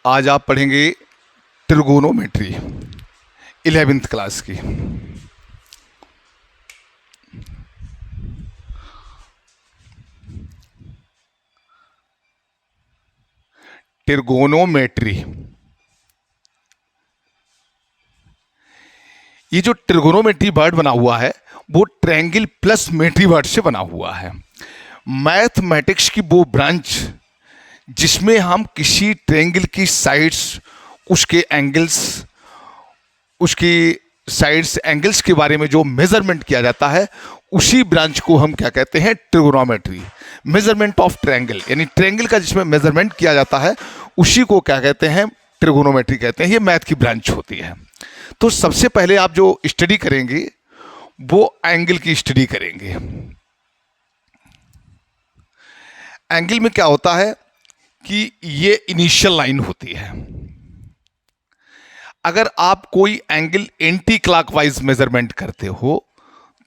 आज आप पढ़ेंगे ट्रिगोनोमेट्री 11th क्लास की। ट्रिगोनोमेट्री, ये जो ट्रिगोनोमेट्री वर्ड बना हुआ है वो ट्रायंगल प्लस मेट्री वर्ड से बना हुआ है। मैथमेटिक्स की वो ब्रांच जिसमें हम किसी ट्रायंगल की साइड्स, उसके एंगल्स, उसकी साइड्स एंगल्स के बारे में जो मेजरमेंट किया जाता है उसी ब्रांच को हम क्या कहते हैं? ट्रिगोनोमेट्री। मेजरमेंट ऑफ ट्रायंगल, यानी ट्रायंगल का जिसमें मेजरमेंट किया जाता है उसी को क्या कहते हैं? ट्रिगोनोमेट्री कहते हैं। ये मैथ की ब्रांच होती है। तो सबसे पहले आप जो स्टडी करेंगे वो एंगल की स्टडी करेंगे। एंगल में क्या होता है कि ये इनिशियल लाइन होती है। अगर आप कोई एंगल एंटी क्लॉकवाइज मेजरमेंट करते हो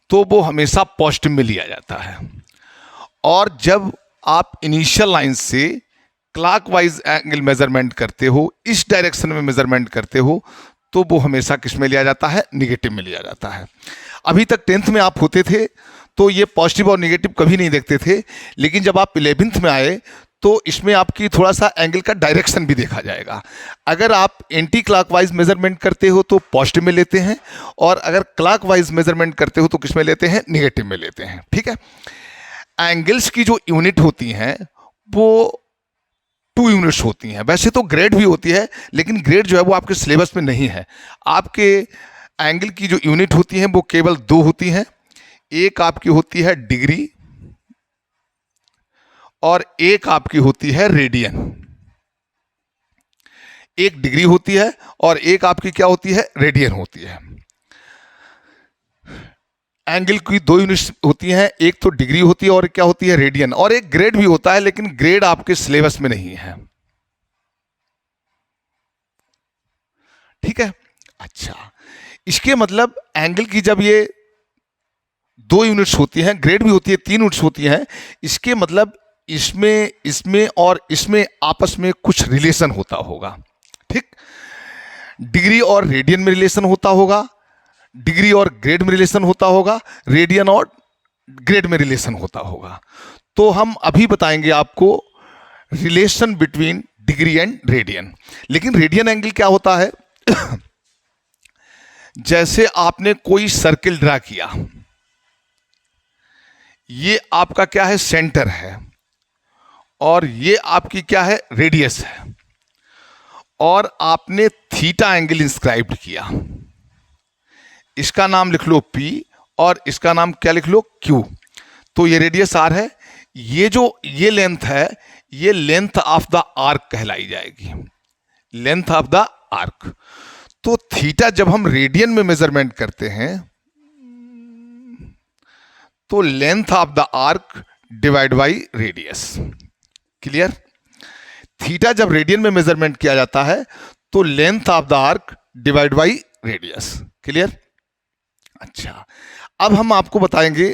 तो वो हमेशा पॉजिटिव में लिया जाता है, और जब आप इनिशियल लाइन से क्लॉकवाइज एंगल मेजरमेंट करते हो, इस डायरेक्शन में मेजरमेंट करते हो, तो वो हमेशा किस में लिया जाता है? निगेटिव में लिया जाता है। अभी तक 10th में आप होते थे तो ये पॉजिटिव और निगेटिव कभी नहीं देखते थे, लेकिन जब आप 11th में आए तो इसमें आपकी थोड़ा सा एंगल का डायरेक्शन भी देखा जाएगा। अगर आप एंटी क्लॉकवाइज मेजरमेंट करते हो तो पॉजिटिव में लेते हैं, और अगर क्लॉकवाइज मेजरमेंट करते हो तो किस में लेते हैं? निगेटिव में लेते हैं। ठीक है। एंगल्स की जो यूनिट होती हैं वो 2 यूनिट्स होती हैं। वैसे तो ग्रेड भी होती है, लेकिन ग्रेड जो है वो आपके सिलेबस में नहीं है। आपके एंगल की जो यूनिट होती हैं वो केवल 2 होती हैं। एक आपकी होती है डिग्री और एक आपकी होती है रेडियन। एक डिग्री होती है और एक आपकी क्या होती है? रेडियन होती है। एंगल की 2 यूनिट्स होती हैं, एक तो डिग्री होती है और क्या होती है? रेडियन। और एक ग्रेड भी होता है, लेकिन ग्रेड आपके सिलेबस में नहीं है। ठीक है। अच्छा, इसके मतलब एंगल की जब ये 2 यूनिट्स होती हैं, ग्रेड भी होती है, 3 यूनिट्स होती हैं, इसके मतलब इसमें और इसमें आपस में कुछ रिलेशन होता होगा। ठीक। डिग्री और रेडियन में रिलेशन होता होगा, डिग्री और ग्रेड में रिलेशन होता होगा, रेडियन और ग्रेड में रिलेशन होता होगा। तो हम अभी बताएंगे आपको relation between degree and radian. लेकिन रेडियन एंगल क्या होता है? जैसे आपने कोई सर्किल ड्रा किया, ये आपका क्या है? सेंटर है, और ये आपकी क्या है? रेडियस है, और आपने थीटा एंगल इंस्क्राइब किया। इसका नाम लिख लो P और इसका नाम क्या लिख लो? Q। तो ये रेडियस R है। ये लेंथ है, ये लेंथ ऑफ द आर्क कहलाई जाएगी, लेंथ ऑफ द आर्क। तो थीटा जब हम रेडियन में मेजरमेंट करते हैं तो length of the arc divide by radius. Clear? Theta जब रेडियन में मेजरमेंट किया जाता है तो length of the arc divide by radius. Clear? अच्छा, अब हम आपको बताएंगे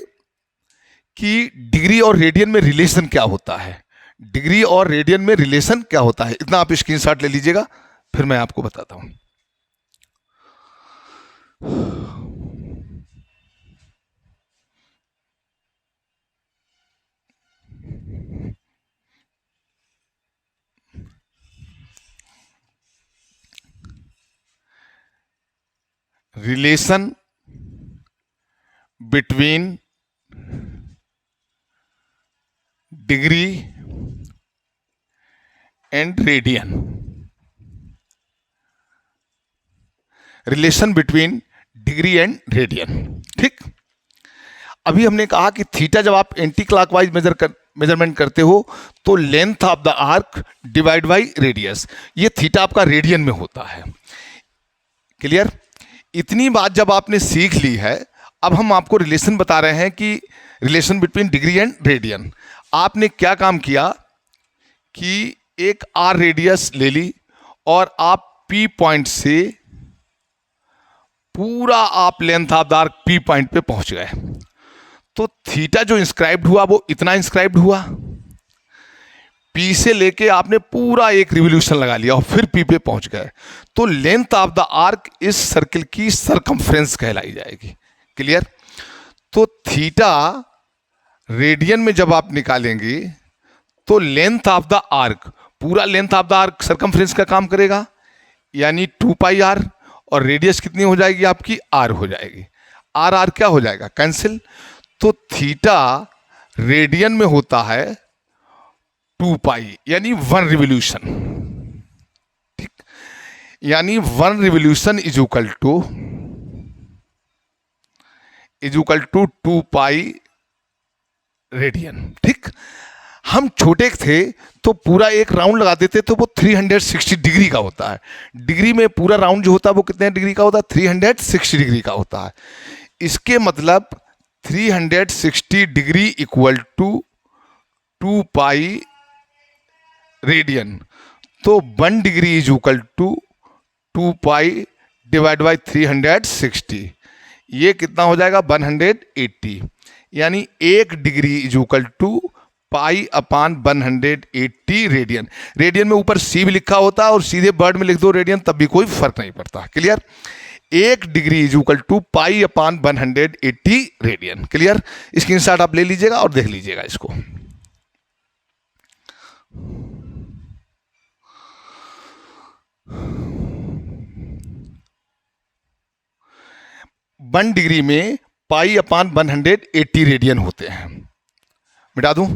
कि डिग्री और रेडियन में रिलेशन क्या होता है। डिग्री और रेडियन में रिलेशन क्या होता है, इतना आप स्क्रीनशॉट ले लीजिएगा, फिर मैं आपको बताता हूं। Relation between degree and radian. Relation between degree and radian. ठीक। अभी हमने कहा कि थीटा जब आप एंटी क्लॉकवाइज मेजरमेंट करते हो तो length of the arc divide by radius. ये थीटा आपका रेडियन में होता है। क्लियर? इतनी बात जब आपने सीख ली है, अब हम आपको रिलेशन बता रहे हैं कि relation between degree and radian. आपने क्या काम किया कि एक आर रेडियस ले ली और आप P पॉइंट से पूरा आप length of the arc P point पे पहुंच गए। तो थीटा जो इंस्क्राइब्ड हुआ वो इतना इंस्क्राइब्ड हुआ। पी से लेके आपने पूरा एक रिवोल्यूशन लगा लिया और फिर पी पे पहुंच गए, तो लेंथ ऑफ द आर्क इस सर्किल की सरकमफ्रेंस कहलाई जाएगी। क्लियर? तो थीटा रेडियन में जब आप निकालेंगे तो लेंथ ऑफ द आर्क, पूरा length of the arc circumference का काम करेगा, यानी 2 पाई आर, और रेडियस कितनी हो जाएगी आपकी, आर हो जाएगी। आर आर क्या हो जाएगा, कैंसिल। तो थीटा रेडियन में होता है 2 पाई, यानी 1 रिवोल्यूशन। ठीक, यानी 1 revolution is equal to 2 pi radian. ठीक, हम छोटे थे तो पूरा एक राउंड लगा देते तो वो 360 डिग्री का होता है। डिग्री में पूरा राउंड जो होता है वो कितने डिग्री का होता है, 360 डिग्री का होता है। इसके मतलब 360 degree equal to 2 pi radian. तो 1 degree is equal to 2 pi divide by 360, ये कितना हो जाएगा 180, यानी 1 degree is equal to pi upon 180 radian. Radian में ऊपर सी भी लिखा होता है और सीधे वर्ड में लिख दो रेडियन, तब भी कोई फर्क नहीं पड़ता। Clear? 1 degree is equal to pi upon 180 radian. Clear? Screenshot आप ले लीजिएगा और देख लीजिएगा इसको। वन डिग्री में पाई अपान 180 रेडियन होते हैं। मिटा दूं?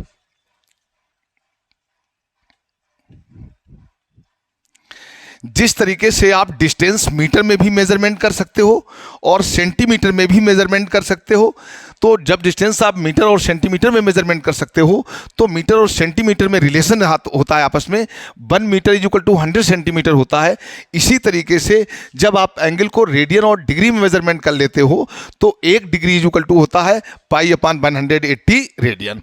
जिस तरीके से आप डिस्टेंस मीटर में भी मेजरमेंट कर सकते हो और सेंटीमीटर में भी मेजरमेंट कर सकते हो, तो जब डिस्टेंस आप मीटर और सेंटीमीटर में मेजरमेंट कर सकते हो तो मीटर और सेंटीमीटर में रिलेशन होता है आपस में, 1 metre is equal to 100 centimetre होता है। इसी तरीके से जब आप एंगल को रेडियन और डिग्री में मेजरमेंट कर लेते हो तो 1 डिग्री इज इक्वल टू होता है पाई अपान 180 रेडियन।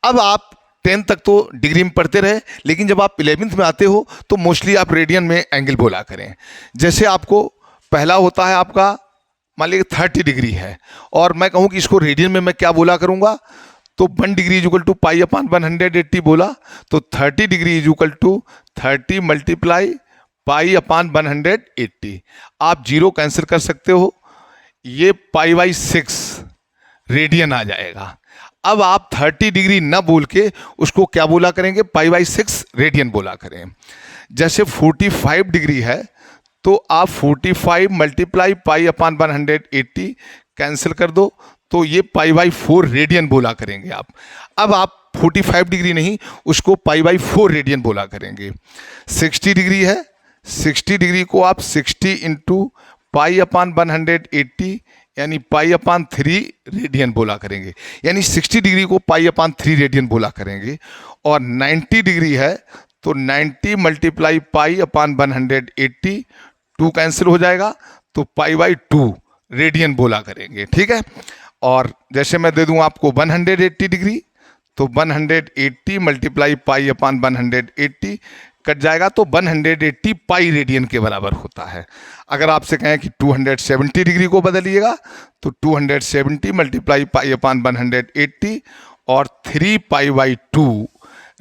अब आप 10 तक तो डिग्री में पढ़ते रहे, लेकिन जब आप 11th में आते हो तो मोस्टली आप रेडियन में एंगल बोला करें। जैसे आपको पहला होता है आपका, मान लीजिए 30 डिग्री है और मैं कहूँ कि इसको रेडियन में मैं क्या बोला करूँगा, तो 1 degree is equal to pi upon 180 बोला, तो 30 degree is equal to 30 multiply pi upon 180। आप जीरो कैंसिल कर सकते हो, ये पाई बाई 6 रेडियन आ जाएगा। अब आप 30 डिग्री न बोल के उसको क्या बोला करेंगे, पाई बाई 6 रेडियन बोला करें। जैसे 45 डिग्री है तो आप 45 मल्टीप्लाई पाई अपान 180 कैंसिल कर दो, तो ये पाई बाई 4 रेडियन बोला करेंगे आप। अब आप 45 डिग्री नहीं, उसको पाई बाई 4 रेडियन बोला करेंगे। 60 डिग्री है, 60 डिग्री को आप 60 इंटू पाई अपान 180 यानी पाई अपान 3 रेडियन बोला करेंगे, यानी 60 डिग्री को पाई अपान 3 रेडियन बोला करेंगे। और 90 डिग्री है तो 90 मल्टीप्लाई पाई अपान 180, 2 कैंसिल हो जाएगा तो पाई बाई 2 रेडियन बोला करेंगे। ठीक है? और जैसे मैं दे दूं आपको 180 डिग्री, तो 180 मल्टीप्लाई पाई अपान 180 कट जाएगा, तो 180 पाई रेडियन के बराबर होता है। अगर आपसे कहें कि 270 डिग्री को बदलिएगा तो 270 मल्टीप्लाई पाई अपान 180 और 3 पाई बाई 2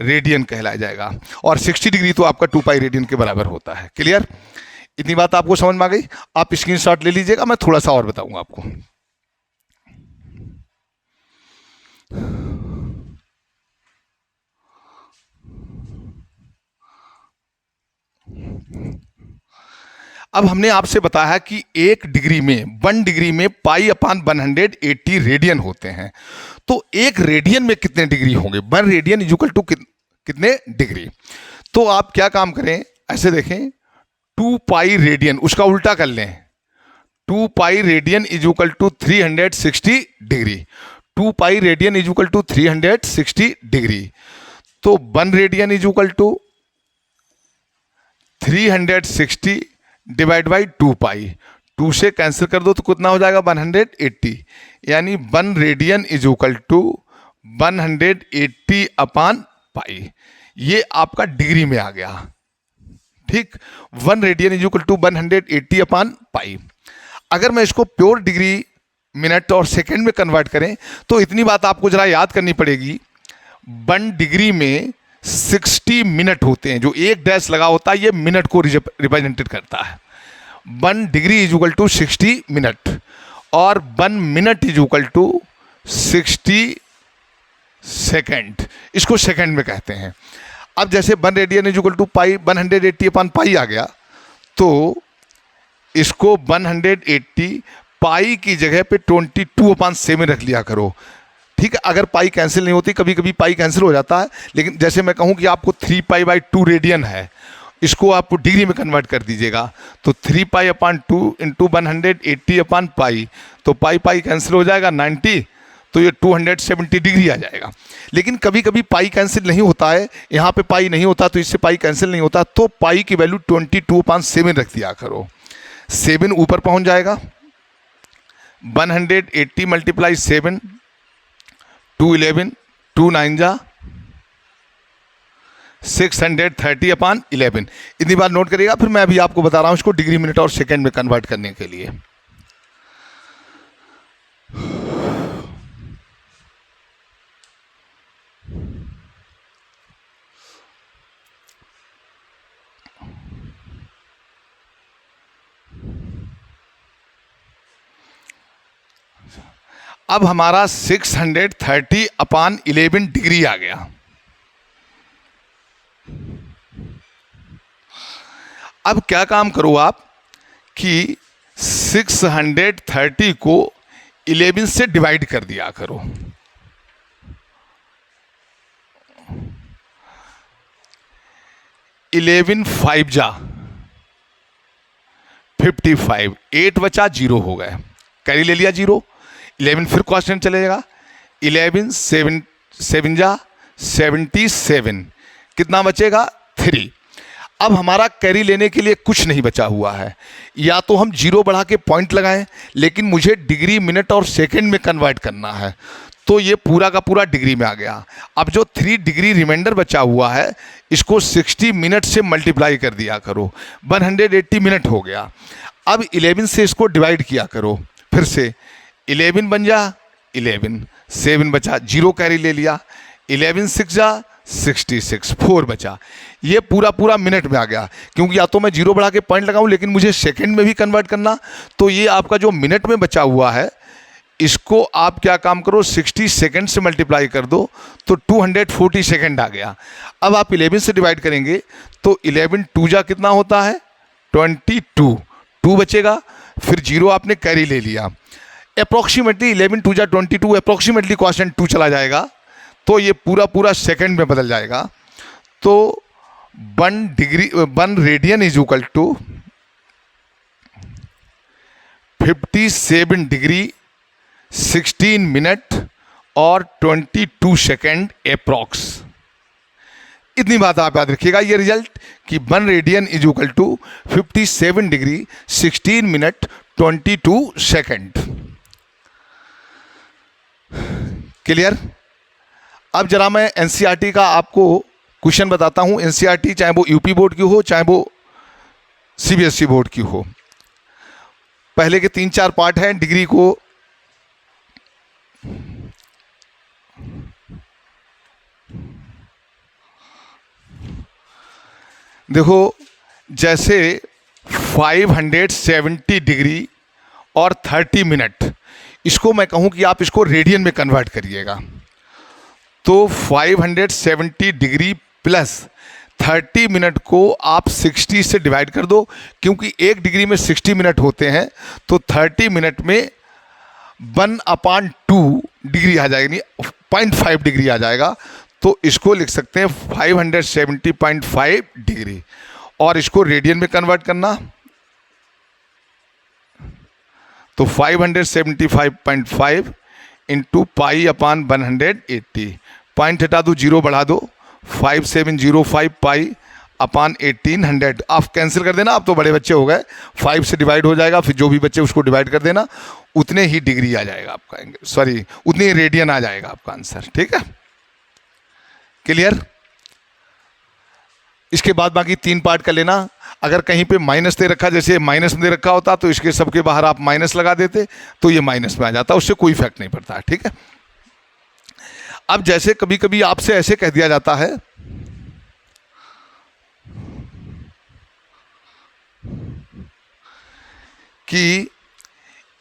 रेडियन कहलाया जाएगा। और 60 डिग्री तो आपका 2 पाई रेडियन के बराबर होता है। क्लियर? इतनी बात आपको समझ में आ गई? आप स्क्रीनशॉट ले लीजिएगा, मैं थोड़ा सा और बताऊंगा आपको। अब हमने आपसे बताया कि 1 डिग्री में 1 डिग्री में पाई अपान 180 रेडियन होते हैं, तो 1 रेडियन में कितने डिग्री होंगे, 1 रेडियन इज इक्वल टू कितने डिग्री। तो आप क्या काम करें, ऐसे देखें, 2 पाई रेडियन, उसका उल्टा कर लें, 2 pi radian is equal to 360 degree. 2 pi radian is equal to 360 degree, तो 1 radian is equal to 360 divide by 2 pi, 2 से कैंसिल कर दो तो कितना हो जाएगा 180, यानी 1 रेडियन इज इक्वल टू 180 अपान पाई। ये आपका डिग्री में आ गया। ठीक, 1 रेडियन इज इक्वल टू 180 अपान पाई। अगर मैं इसको प्योर डिग्री मिनट और सेकंड में कन्वर्ट करें तो इतनी बात आपको जरा याद करनी पड़ेगी, 1 डिग्री में 60 मिनट होते हैं। जो एक डैश लगा होता है ये मिनट को रिप्रेजेंटेड करता है। 1 degree is equal to 60 minute और 1 minute is equal to 60 second. इसको सेकेंड में कहते हैं। अब जैसे 1 radian is equal to pi 180 upon pi आ गया, तो इसको 180 पाई की जगह पे 22/7 रख लिया करो। ठीक है, अगर पाई कैंसिल नहीं होती, कभी कभी पाई कैंसिल हो जाता है, लेकिन जैसे मैं कहूँ कि आपको 3π/2 रेडियन है, इसको आप डिग्री में कन्वर्ट कर दीजिएगा, तो 3π/2 इंटू 180/पाई, तो पाई पाई कैंसिल हो जाएगा 90, तो ये 270 डिग्री आ जाएगा। लेकिन कभी कभी पाई कैंसिल नहीं होता है, यहाँ पे पाई नहीं होता तो इससे पाई कैंसिल नहीं होता, तो पाई की वैल्यू 22/7 रख दिया करो। 7 ऊपर पहुँच जाएगा, 180 मल्टीप्लाई 7, 211, 2 9 जा 630/11। इतनी बार नोट करिएगा, फिर मैं अभी आपको बता रहा हूं इसको डिग्री मिनट और सेकंड में कन्वर्ट करने के लिए। अब हमारा 630/11 डिग्री आ गया। अब क्या काम करो आप कि 630 को 11 से डिवाइड कर दिया करो। इलेवन 5 जा 55, 8 बचा 0 हो गए, कैरी ले लिया 0। 11 फिर क्वेश्चन चलेगा, 11 7 जा 77, कितना बचेगा 3। अब हमारा कैरी लेने के लिए कुछ नहीं बचा हुआ है, या तो हम 0 बढ़ा के पॉइंट लगाएं, लेकिन मुझे डिग्री मिनट और सेकंड में कन्वर्ट करना है, तो ये पूरा का पूरा डिग्री में आ गया। अब जो 3 डिग्री रिमाइंडर बचा हुआ है, इसको 60 मिनट से मल्टीप्लाई कर दिया करो, 180 मिनट हो गया। अब 11 से इसको डिवाइड किया करो, फिर से 11 बन जा 11, 7 बचा 0 कैरी ले लिया, 11 6 जा 66, 4 बचा। ये पूरा पूरा मिनट में आ गया, क्योंकि या तो मैं 0 बढ़ा के पॉइंट लगाऊं, लेकिन मुझे सेकंड में भी कन्वर्ट करना, तो ये आपका जो मिनट में बचा हुआ है, इसको आप क्या काम करो 60 सेकंड से मल्टीप्लाई कर दो, तो 240 सेकंड आ गया। अब आप 11 से डिवाइड करेंगे तो 11 2 जा कितना होता है 22, 2 बचेगा, फिर 0 आपने कैरी ले लिया। अप्रॉक्सीमेटली 11 2 जा 22, अप्रॉक्सीमेटली क्वेश्चन 2 चला जाएगा, तो ये पूरा पूरा सेकंड में बदल जाएगा। तो 1 radian is equal to 57 degree 16 minute और 22 सेकेंड अप्रॉक्स। इतनी बात आप याद रखिएगा, ये रिजल्ट कि 1 radian is equal to 57 degree 16 minute 22 second. Clear? अब जरा मैं एनसीईआरटी का आपको क्वेश्चन बताता हूं। एनसीईआरटी चाहे वो यूपी बोर्ड की हो, चाहे वो सीबीएसई बोर्ड की हो, पहले के 3-4 पार्ट हैं डिग्री को। देखो, जैसे 570 डिग्री और 30 मिनट, इसको मैं कहूं कि आप इसको रेडियन में कन्वर्ट करिएगा, तो 570 डिग्री प्लस 30 मिनट को आप 60 से डिवाइड कर दो, क्योंकि 1 डिग्री में 60 मिनट होते हैं, तो 30 मिनट में 1/2 डिग्री आ जाएगी, 0.5 डिग्री आ जाएगा। तो इसको लिख सकते हैं 570.5 डिग्री, और इसको रेडियन में कन्वर्ट करना, तो 575.5 इंटू π/180, पॉइंट हटा दो 0 बढ़ा दो, 5705 π/1800। आप कैंसिल कर देना, आप तो बड़े बच्चे हो गए, 5 से डिवाइड हो जाएगा, फिर जो भी बच्चे उसको डिवाइड कर देना, उतने ही डिग्री आ जाएगा आपका, सॉरी उतने ही रेडियन आ जाएगा आपका आंसर। ठीक है, क्लियर? इसके बाद बाकी 3 पार्ट कर लेना। अगर कहीं पे माइनस दे रखा, जैसे माइनस में दे रखा होता, तो इसके सबके बाहर आप माइनस लगा देते, तो ये माइनस में आ जाता, उससे कोई इफेक्ट नहीं पड़ता। ठीक है, अब जैसे कभी कभी आपसे ऐसे कह दिया जाता है कि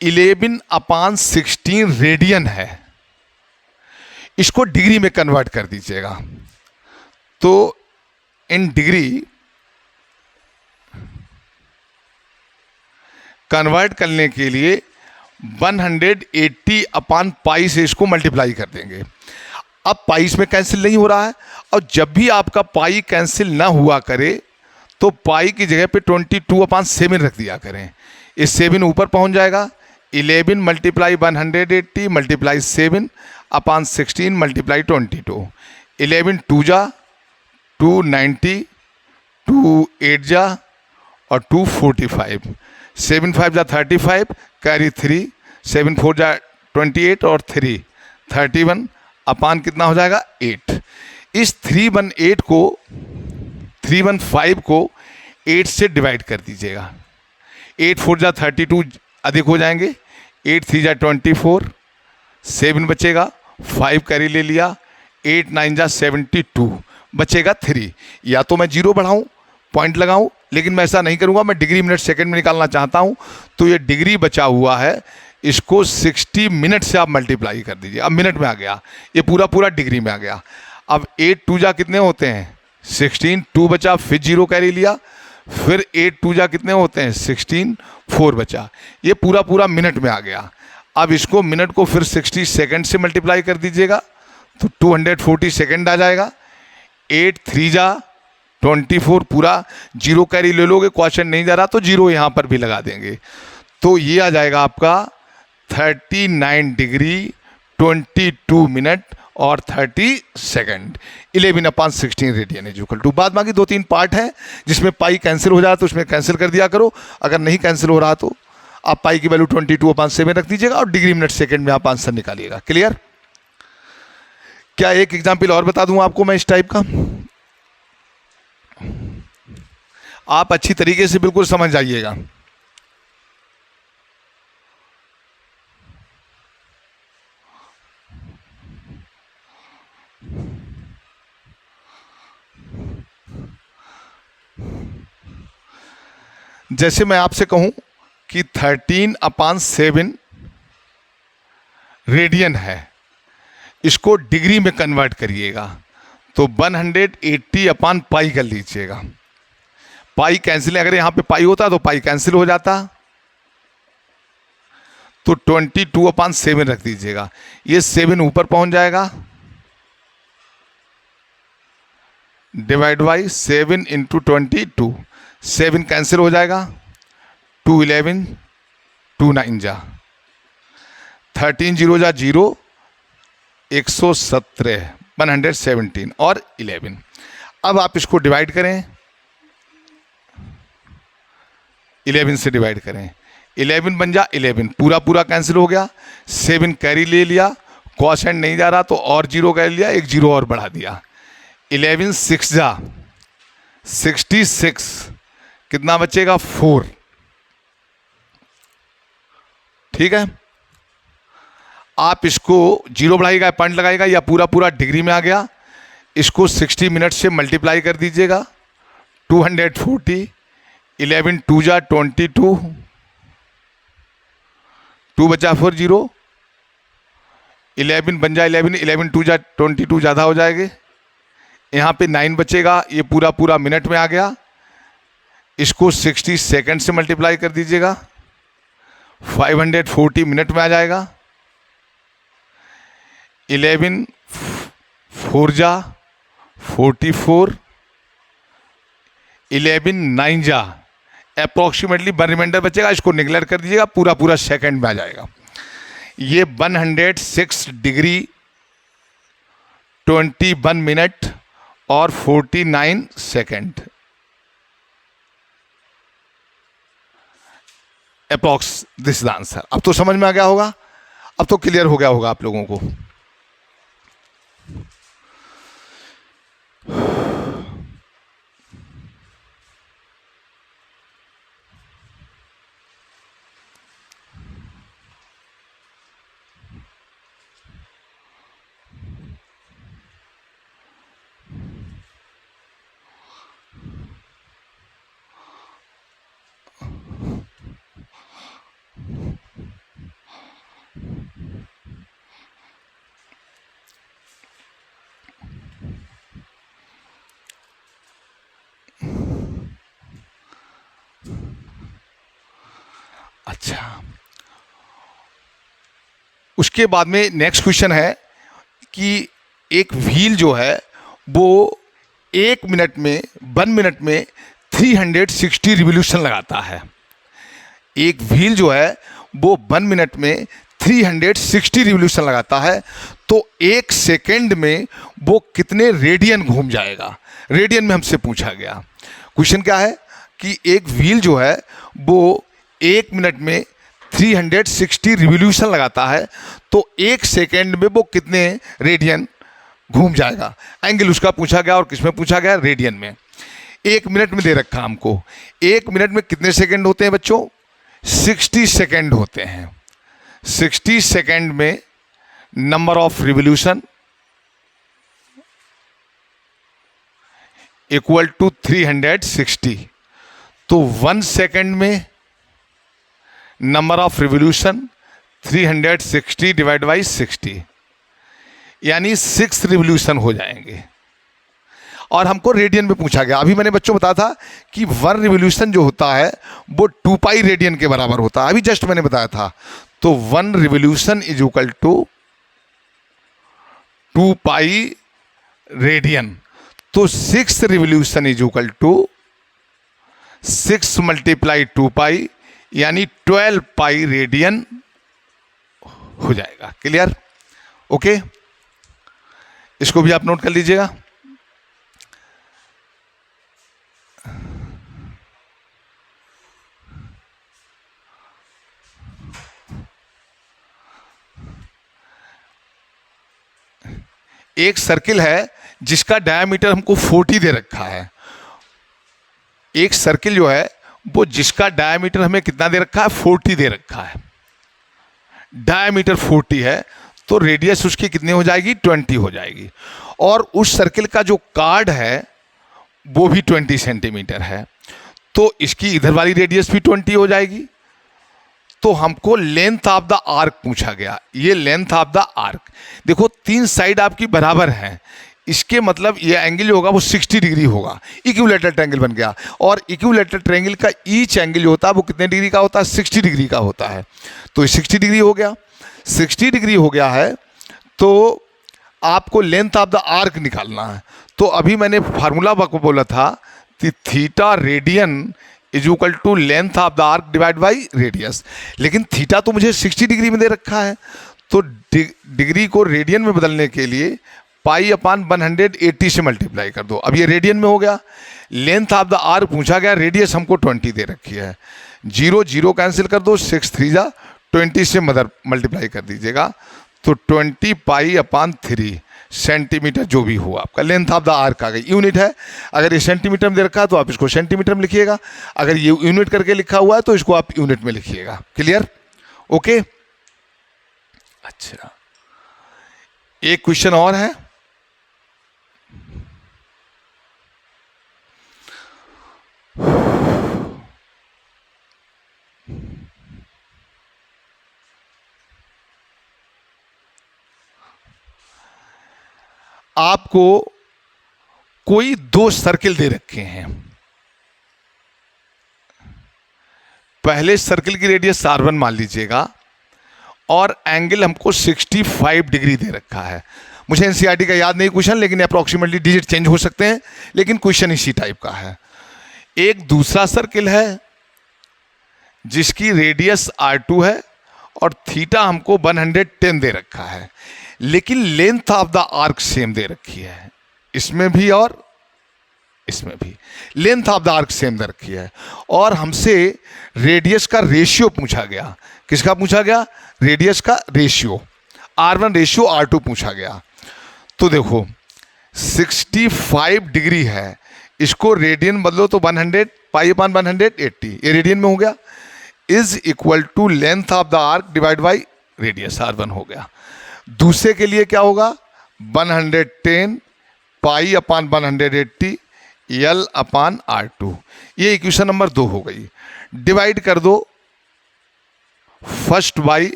11/16 रेडियन है, इसको डिग्री में कन्वर्ट कर दीजिएगा। तो इन डिग्री कन्वर्ट करने के लिए 180/पाई से इसको मल्टीप्लाई कर देंगे। अब पाई इसमें कैंसिल नहीं हो रहा है, और जब भी आपका पाई कैंसिल ना हुआ करे तो पाई की जगह पे 22/7 रख दिया करें। इस 7 ऊपर पहुंच जाएगा। 11 मल्टीप्लाई 180 मल्टीप्लाई 7/16 मल्टीप्लाई 22। 11 2 जा 290, 2 8 जा और 2 45, 7 5 जा 35, कैरी 3, 7 4 जा 28 और 3 31 अपान कितना हो जाएगा 8। इस 315 को 8 से डिवाइड कर दीजिएगा। 8 4 जा 32 अधिक हो जाएंगे, 8 3 जा 24, 7 बचेगा, 5 कैरी ले लिया, 8 9 जा 72 बचेगा 3। या तो मैं जीरो बढ़ाऊं, पॉइंट लगाऊं, लेकिन मैं ऐसा नहीं करूंगा, मैं डिग्री मिनट सेकंड में निकालना चाहता हूं। तो ये डिग्री बचा हुआ है, इसको 60 मिनट से आप मल्टीप्लाई कर दीजिए। अब मिनट में आ गया, ये पूरा पूरा डिग्री में आ गया। अब 8 2 जा कितने होते हैं 16, 2 बचा, फिर जीरो कैरी लिया, फिर 8 2 जा कितने होते हैं 16, 4 बचा। ये पूरा पूरा मिनट में आ गया। अब इसको मिनट को फिर 60 सेकंड से मल्टीप्लाई कर दीजिएगा तो 240 सेकंड आ जाएगा। 8 3 जा 24, पूरा जीरो कैरी ले लोगे, क्वेश्चन नहीं जा रहा तो जीरो यहाँ पर भी लगा देंगे। तो ये आ जाएगा आपका 39 डिग्री 22 मिनट और 30 second. 11/16 radian is equal to. बाद बाकी 2-3 पार्ट हैं जिसमें पाई कैंसिल हो जाए तो उसमें कैंसिल कर दिया करो। अगर नहीं कैंसिल हो रहा तो आप पाई की वैल्यू 22/7 रख दीजिएगा और डिग्री मिनट सेकंड में आप आंसर निकालिएगा। क्लियर? क्या एक एग्जाम्पल और बता दूं आपको मैं इस टाइप का, आप अच्छी तरीके से बिल्कुल समझ जाइएगा। जैसे मैं आपसे कहूं कि 13/7 रेडियन है, इसको डिग्री में कन्वर्ट करिएगा तो 180/पाई कर लीजिएगा। पाई कैंसिल, अगर यहां पे पाई होता तो पाई कैंसिल हो जाता, तो 22/7 रख दीजिएगा। ये 7 ऊपर पहुंच जाएगा, डिवाइड बाई 7 इंटू 22, 7 कैंसिल हो जाएगा, 2 11, 2 9 जा 13 0 जा 0, 117 117 और 11। अब आप इसको डिवाइड करें, 11 से डिवाइड करें, 11 बन जा 11, पूरा पूरा कैंसिल हो गया, 7 कैरी ले लिया, क्वोशेंट नहीं जा रहा तो और जीरो कैरी लिया, एक जीरो और बढ़ा दिया। 11 6 जा 66, कितना बचेगा 4। ठीक है, आप इसको जीरो बढ़ाइएगा, पॉइंट लगाएगा, या पूरा पूरा डिग्री में आ गया। इसको 60 मिनट से मल्टीप्लाई कर दीजिएगा, 240, 11 2 जा 22, 2 बचा 4 जीरो, 11 बन जा 11, 11 2 जा 22 ज़्यादा हो जाएंगे, यहाँ पे 9 बचेगा, ये पूरा पूरा मिनट में आ गया। इसको 60 सेकंड से मल्टीप्लाई कर दीजिएगा, 540 मिनट में आ जाएगा। 11 4 जा 44, 11 9 जा अप्रोक्सीमेटली 1 रिमाइंडर बचेगा, इसको निगलेक्ट कर दीजिएगा, पूरा पूरा सेकंड में आ जाएगा। ये 106 डिग्री 21 मिनट और 49 second approx, this is answer. अब तो समझ में आ गया होगा, अब तो क्लियर हो गया होगा आप लोगों को। अच्छा, उसके बाद में नेक्स्ट क्वेश्चन है कि एक व्हील जो है वो 1 मिनट में 360 रिवोल्यूशन लगाता है। एक व्हील जो है वो 1 मिनट में 360 रिवोल्यूशन लगाता है, तो 1 सेकेंड में वो कितने रेडियन घूम जाएगा? रेडियन में हमसे पूछा गया। क्वेश्चन क्या है कि एक व्हील जो है वो 1 मिनट में 360 रिवोल्यूशन लगाता है, तो 1 सेकेंड में वो कितने रेडियन घूम जाएगा? एंगल उसका पूछा गया, और किसमें पूछा गया? रेडियन में। 1 मिनट में दे रखा हमको। 1 मिनट में कितने सेकेंड होते हैं बच्चों? 60 सेकेंड होते हैं। 60 सेकेंड में number of revolution equal to 360, तो 1 सेकेंड में number of revolution 360 divide by 60, यानी 6 रिवोल्यूशन हो जाएंगे। और हमको रेडियन में पूछा गया। अभी मैंने बच्चों बताया था कि 1 रिवोल्यूशन जो होता है वो 2 पाई रेडियन के बराबर होता है, अभी जस्ट मैंने बताया था। तो 1 revolution is equal to 2 pi radian, तो 6 revolution is equal to 6 multiply 2 pi, यानी 12 पाई रेडियन हो जाएगा। क्लियर? ओके, इसको भी आप नोट कर लीजिएगा। एक सर्किल है जिसका डायमीटर हमको 40 दे रखा है। एक सर्किल जो है वो जिसका डायमीटर हमें कितना दे रखा है? 40 दे रखा है। डायमीटर 40 है, तो रेडियस उसकी कितनी हो जाएगी? 20 हो जाएगी। और उस सर्किल का जो कार्ड है वो भी 20 सेंटीमीटर है, तो इसकी इधर वाली रेडियस भी 20 हो जाएगी। तो हमको लेंथ ऑफ द आर्क पूछा गया। ये लेंथ ऑफ द आर्क, देखो 3 साइड आपकी बराबर हैं, इसके मतलब ये एंगल जो होगा वो 60 डिग्री होगा। इक्विलेटरल ट्रायंगल बन गया। और इक्विलेटरल ट्रायंगल का ईच एंगल जो होता है वो कितने डिग्री का होता है? 60 डिग्री का होता है। तो ये 60 डिग्री हो गया। 60 डिग्री हो गया है, तो आपको लेंथ ऑफ द आर्क निकालना है। तो अभी मैंने फार्मूला बोला था कि theta radian is equal to length of the arc divide by radius, लेकिन थीटा तो मुझे 60 डिग्री में दे रखा है, तो डिग्री को रेडियन में बदलने के लिए पाई अपान 180 से मल्टीप्लाई कर दो। अब ये रेडियन में हो गया। लेंथ ऑफ द आर्क पूछा गया, रेडियस हमको 20 दे रखी है। 0 0 कैंसिल कर दो, 6 3 जा 20 से मल्टीप्लाई कर दीजिएगा, तो 20 पाई अपान 3 सेंटीमीटर जो भी हुआ आपका लेंथ ऑफ द आर्क आ गई। यूनिट है, अगर ये सेंटीमीटर में दे रखा है तो आप इसको सेंटीमीटर में लिखिएगा, अगर ये यूनिट करके लिखा हुआ है तो इसको आप यूनिट में लिखिएगा। क्लियर? ओके, अच्छा, एक क्वेश्चन और है। आपको कोई 2 सर्किल दे रखे हैं। पहले सर्किल की रेडियस R1 मान लीजिएगा, और एंगल हमको 65 डिग्री दे रखा है। मुझे एनसीईआरटी का याद नहीं क्वेश्चन, लेकिन अप्रॉक्सीमेटली डिजिट चेंज हो सकते हैं, लेकिन क्वेश्चन इसी टाइप का है। एक दूसरा सर्किल है जिसकी रेडियस R2 है और थीटा हमको 110 दे रखा है, लेकिन length of the arc same दे रखी है। इसमें भी और इसमें भी length of the arc same दे रखी है, और हमसे रेडियस का रेशियो पूछा गया। किसका पूछा गया? रेडियस का रेशियो, R1 रेशियो R2 पूछा गया। तो देखो 65 डिग्री है, इसको रेडियन बदलो तो 100 पाई अपान 180, ये रेडियन में हो गया, is equal to length of the arc divide by radius R1 हो गया। दूसरे के लिए क्या होगा? 110 पाई अपान 180 L अपान R2। ये इक्वेशन नंबर 2 हो गई। डिवाइड कर दो फर्स्ट बाई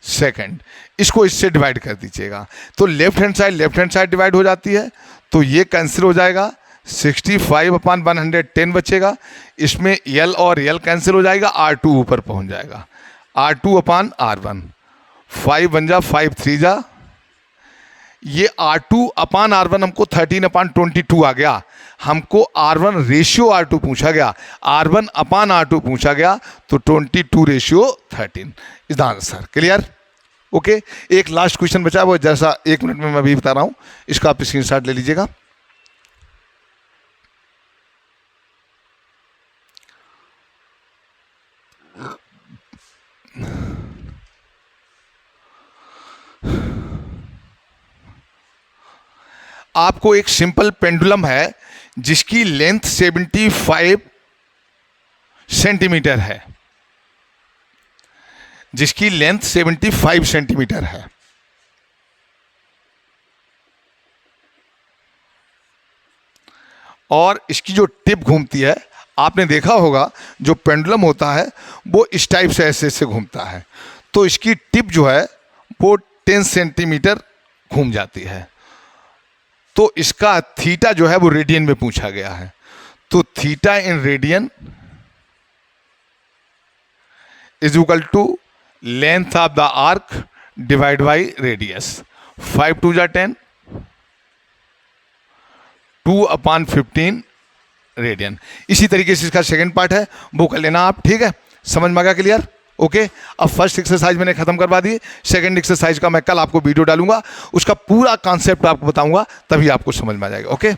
सेकंड, इसको इससे डिवाइड कर दीजिएगा, तो लेफ्ट हैंड साइड डिवाइड हो जाती है, तो ये कैंसिल हो जाएगा। 65 अपान 110 बचेगा, इसमें L और L कैंसिल हो जाएगा, R2 ऊपर पहुंच जाएगा। R2/R1, 5 बन जा 5 3 जा, ये R2/R1 हमको 13/22 आ गया। हमको R1 रेशियो R2 पूछा गया, R1/R2 पूछा गया, तो 22:13 is the answer. Clear? Okay. एक लास्ट क्वेश्चन बचा, वो जैसा 1 मिनट में मैं अभी बता रहा हूं, इसका आप स्क्रीनशॉट ले लीजिएगा। आपको एक सिंपल पेंडुलम है जिसकी लेंथ 75 सेंटीमीटर है, जिसकी लेंथ 75 सेंटीमीटर है। और इसकी जो टिप घूमती है, आपने देखा होगा जो पेंडुलम होता है वो इस टाइप से ऐसे घूमता है, तो इसकी टिप जो है वो 10 सेंटीमीटर घूम जाती है। तो इसका थीटा जो है वो रेडियन में पूछा गया है, तो theta in radian is equal to length of the arc divide by radius. 5 2 जा 10, 2/15 रेडियन। इसी तरीके से इसका सेकंड पार्ट है, वो कर लेना आप। ठीक है, समझ में आ गया? क्लियर? ओके। अब फर्स्ट एक्सरसाइज मैंने खत्म करवा दी, सेकंड एक्सरसाइज का मैं कल आपको वीडियो डालूंगा, उसका पूरा कॉन्सेप्ट आपको बताऊंगा, तभी आपको समझ में आ जाएगा। ओके।